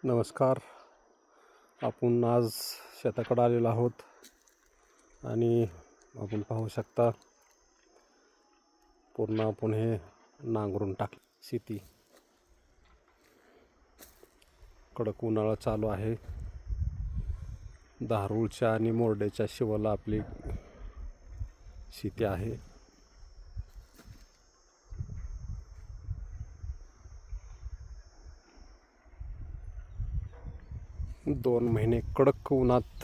नमस्कार. आपण आज शेताकडे आलेलो आहोत आणि आपण पाहू शकता पूर्ण आपण हे नांगरून टाकले. शेती कडक उन्हाळा चालू आहे. धारूळच्या आणि मोरड्याच्या शिवाला आपली शेती आहे. दोन महिने कडक उन्हात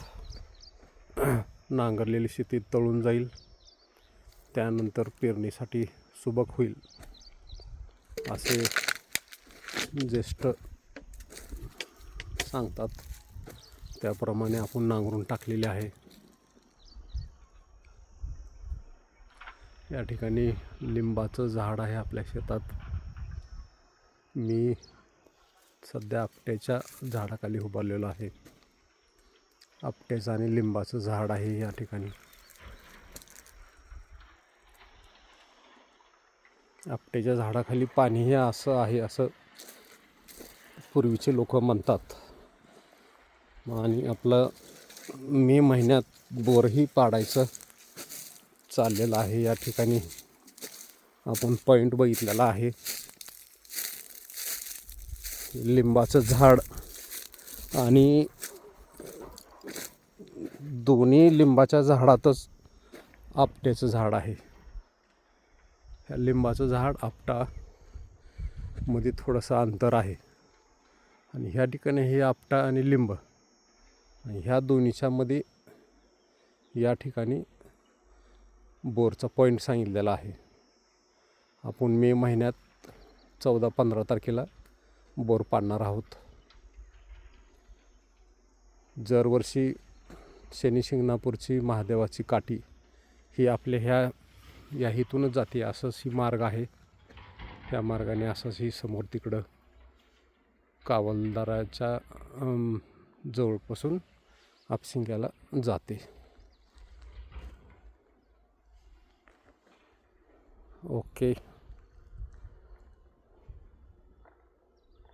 नांगरलेली शेती तळून जाईल. त्यानंतर पेरणीसाठी सुबक होईल असे ज्येष्ठ सांगतात. त्याप्रमाणे आपण नांगरून टाकलेले आहे. या ठिकाणी लिंबाचं झाड आहे आपल्या शेतात. मी सध्या आपट्याच्या झाडाखाली उभारलेलो आहे. आपट्याचं आणि लिंबाचं झाड आहे या ठिकाणी. आपट्याच्या झाडाखाली पाणी हे असं आहे असं पूर्वीचे लोक म्हणतात. आणि आपलं मे महिन्यात बोरही पाडायचं चाललेलं आहे. या ठिकाणी आपण पॉईंट बघितलेला आहे. लिंबाचं झाड आणि दोन्ही लिंबाच्या झाडातच आपट्याचं झाड आहे. ह्या लिंबाचं झाड आपटा मध्ये थोडंसं अंतर आहे आणि ह्या ठिकाणी हे आपटा आणि लिंब आणि ह्या दोन्हीच्या मध्ये या ठिकाणी बोरचा पॉईंट सांगितलेला आहे. आपण मे महिन्यात 14-15 तारखेला बोर पाडणार आहोत. दरवर्षी शनी शिंगणापूरची महादेवाची काठी ही आपल्या ह्या इथूनच जाते. असंच ही मार्ग आहे. ह्या मार्गाने असंच ही समोर तिकडं कावलदाराच्या जवळपासून आपसिंग्याला जाते. ओके.